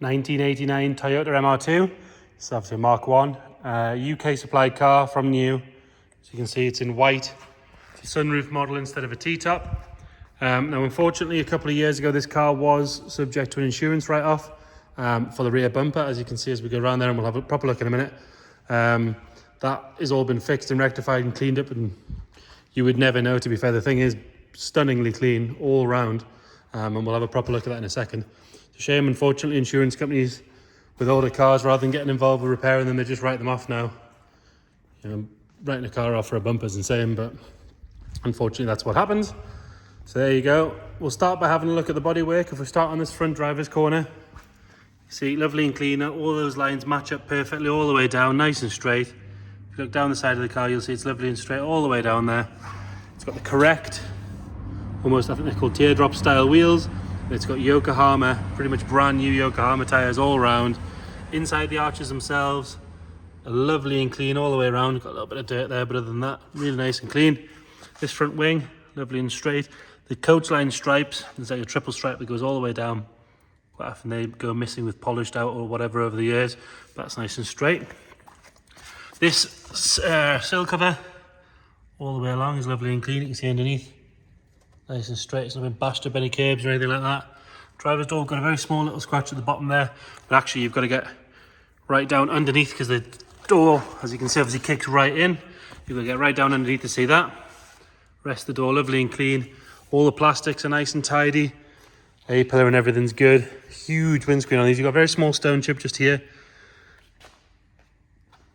1989 Toyota MR2. It's obviously a Mark 1. UK supplied car from new. As you can see, it's in white. It's a sunroof model instead of a T-top. Now, unfortunately, a couple of years ago, this car was subject to an insurance write-off for the rear bumper, as you can see as we go around there, and we'll have a proper look in a minute. That has all been fixed and rectified and cleaned up, and you would never know, to be fair. The thing is stunningly clean all round, and we'll have a proper look at that in a second. It's a shame, unfortunately, insurance companies with older cars, rather than getting involved with repairing them, they just write them off now. You know, writing a car off for a bumper is insane, but unfortunately that's what happens. So there you go. We'll start by having a look at the bodywork. If we start on this front driver's corner, you see, lovely and clean. All those lines match up perfectly all the way down, nice and straight. If you look down the side of the car, you'll see it's lovely and straight all the way down there. It's got the correct, almost, I think they're called teardrop style wheels. It's got Yokohama, pretty much brand new Yokohama tyres all around. Inside the arches themselves, are lovely and clean all the way around. Got a little bit of dirt there, but other than that, really nice and clean. This front wing, lovely and straight. The coach line stripes, there's like a triple stripe that goes all the way down. Quite often they go missing with polished out or whatever over the years, but that's nice and straight. This sill cover, all the way along, is lovely and clean. You can see underneath, nice and straight. It's not been bashed up any curbs or anything like that. Driver's door got a very small little scratch at the bottom there, but actually you've got to get right down underneath because the door, as you can see, obviously kicks right in. You've got to get right down underneath to see that. Rest of the door lovely and clean. All the plastics are nice and tidy. A-pillar and everything's good. Huge windscreen on these. You've got a very small stone chip just here.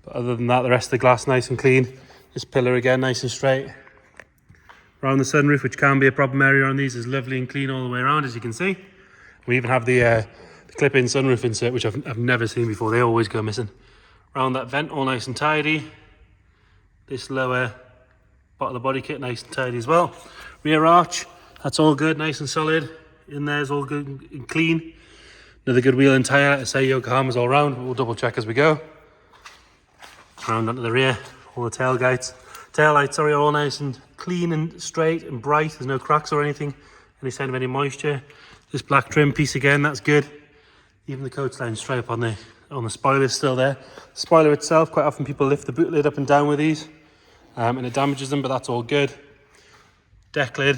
But other than that, the rest of the glass nice and clean. This pillar again, nice and straight. Around the sunroof, which can be a problem area on these, is lovely and clean all the way around, as you can see. We even have the clip-in sunroof insert, which I've never seen before. They always go missing. Around that vent, all nice and tidy. This lower part of the body kit, nice and tidy as well. Rear arch, that's all good, nice and solid. In there's all good and clean. Another good wheel and tyre. I say Yokohama's all round, but we'll double check as we go. Round onto the rear, all the tail lights, are all nice and clean and straight and bright. There's no cracks or anything, any sign of any moisture. This black trim piece again, that's good. Even the coach line stripe on the spoiler is still there. The spoiler itself, quite often people lift the boot lid up and down with these, and it damages them, but that's all good. Deck lid,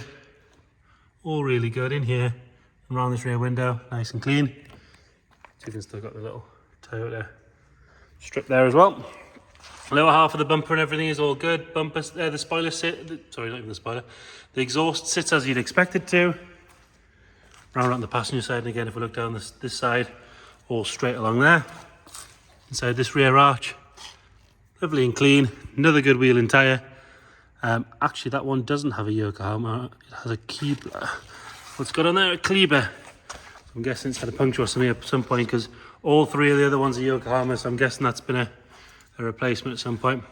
all really good in here and around this rear window, nice and clean. So you've still got the little Toyota strip there as well. The lower half of the bumper and everything is all good. Bumpers there, the spoiler sorry, not even the spoiler. The exhaust sits as you'd expect it to. Round on the passenger side, and again, if we look down this side, all straight along there. Inside this rear arch, lovely and clean. Another good wheel and tyre. Actually, that one doesn't have a Yokohama. It has a Keebler. What's got on there? A Kleber. I'm guessing it's had a puncture or something at some point, because all three of the other ones are Yokohama, so I'm guessing that's been a replacement at some point.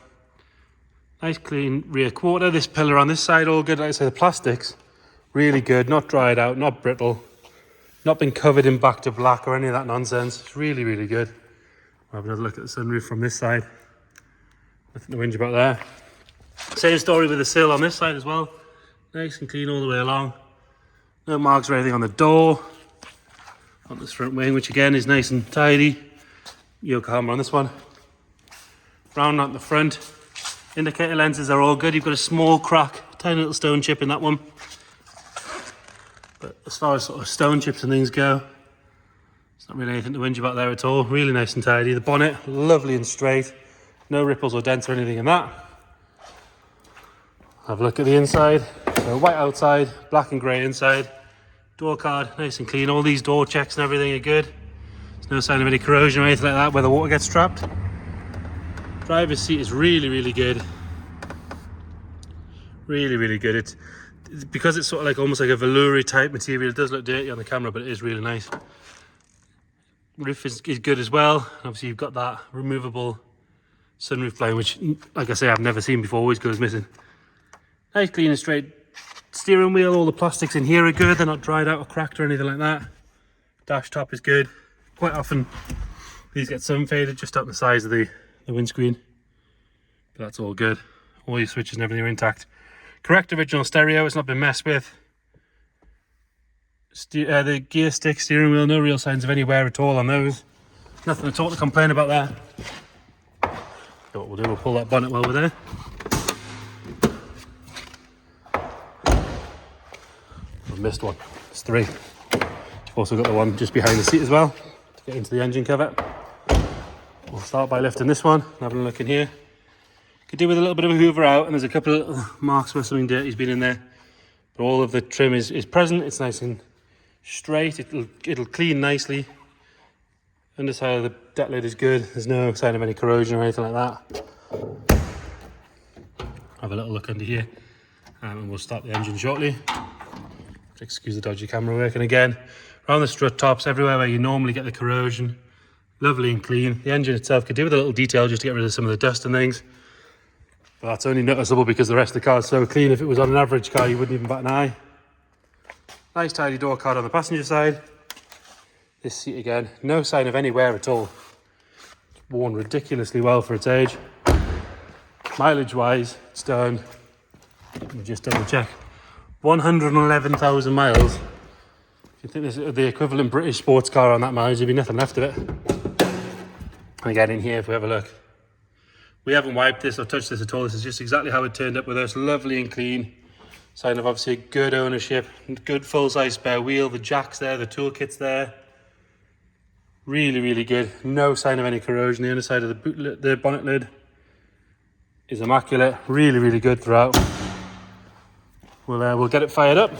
Nice clean rear quarter. This pillar on this side, all good. Like I say, the plastics, really good. Not dried out, not brittle. Not been covered in back to black or any of that nonsense. It's really, really good. We'll have another look at the sunroof from this side. Nothing to whinge about there. Same story with the sill on this side as well. Nice and clean all the way along. No marks or anything on the door. On this front wing, which again is nice and tidy. Yokohama on this one. Round out the front. Indicator lenses are all good. You've got a small crack, tiny little stone chip in that one. But as far as sort of stone chips and things go, it's not really anything to whinge about there at all. Really nice and tidy. The bonnet, lovely and straight. No ripples or dents or anything in that. Have a look at the inside. So white outside, black and grey inside. Door card, nice and clean. All these door checks and everything are good. There's no sign of any corrosion or anything like that where the water gets trapped. Driver's seat is really, really good. Really, really good. It's because it's sort of like almost like a velour type material. It does look dirty on the camera, but it is really nice. Roof is good as well. Obviously you've got that removable sunroof blind, which, like I say, I've never seen before, always goes missing. Nice, clean and straight steering wheel. All the plastics in here are good. They're not dried out or cracked or anything like that. Dash top is good. Quite often these get sun faded just up the sides of the windscreen, but that's all good. All your switches and everything are intact. Correct original stereo. It's not been messed with. The gear stick, steering wheel, no real signs of any wear at all on those. Nothing at all to complain about there. So what we'll do, we'll pull that bonnet while we're there. I've missed one. It's 3. I've also got the one just behind the seat as well to get into the engine cover. We'll start by lifting this one, having a look in here. Could do with a little bit of a hoover out, and there's a couple of little marks where something dirty's been in there. But all of the trim is present. It's nice and straight. It'll clean nicely. Underside of the deck lid is good. There's no sign of any corrosion or anything like that. Have a little look under here, and we'll start the engine shortly. Excuse the dodgy camera working again. Around the strut tops, everywhere where you normally get the corrosion, lovely and clean. The engine itself could do with a little detail just to get rid of some of the dust and things. But that's only noticeable because the rest of the car is so clean. If it was on an average car, you wouldn't even bat an eye. Nice tidy door card on the passenger side. This seat again, no sign of any wear at all. It's worn ridiculously well for its age. Mileage wise, it's done, let me just double check, 111,000 miles. If you think this is the equivalent British sports car on that mileage, there'd be nothing left of it. And again in here, if we have a look, we haven't wiped this or touched this at all. This is just exactly how it turned up with us, lovely and clean. Sign of obviously good ownership, good full-size spare wheel, the jack's there, the toolkit's there. Really, really good. No sign of any corrosion. The underside of the bonnet lid is immaculate. Really, really good throughout. We'll get it fired up,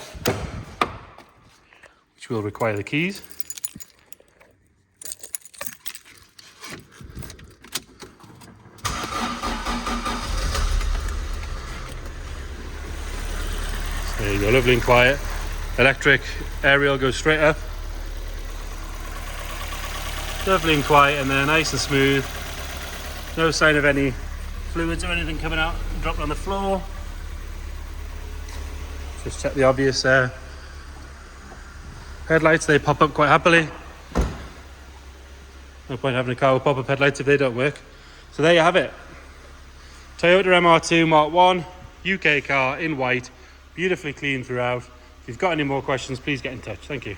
which will require the keys. So there you go, lovely and quiet. Electric aerial goes straight up. Lovely and quiet and there, nice and smooth. No sign of any fluids or anything coming out and dropping on the floor. Just check the obvious headlights, they pop up quite happily. No point having a car with pop-up headlights if they don't work. So there you have it. Toyota MR2 Mark 1, UK car in white, beautifully clean throughout. If you've got any more questions, please get in touch. Thank you.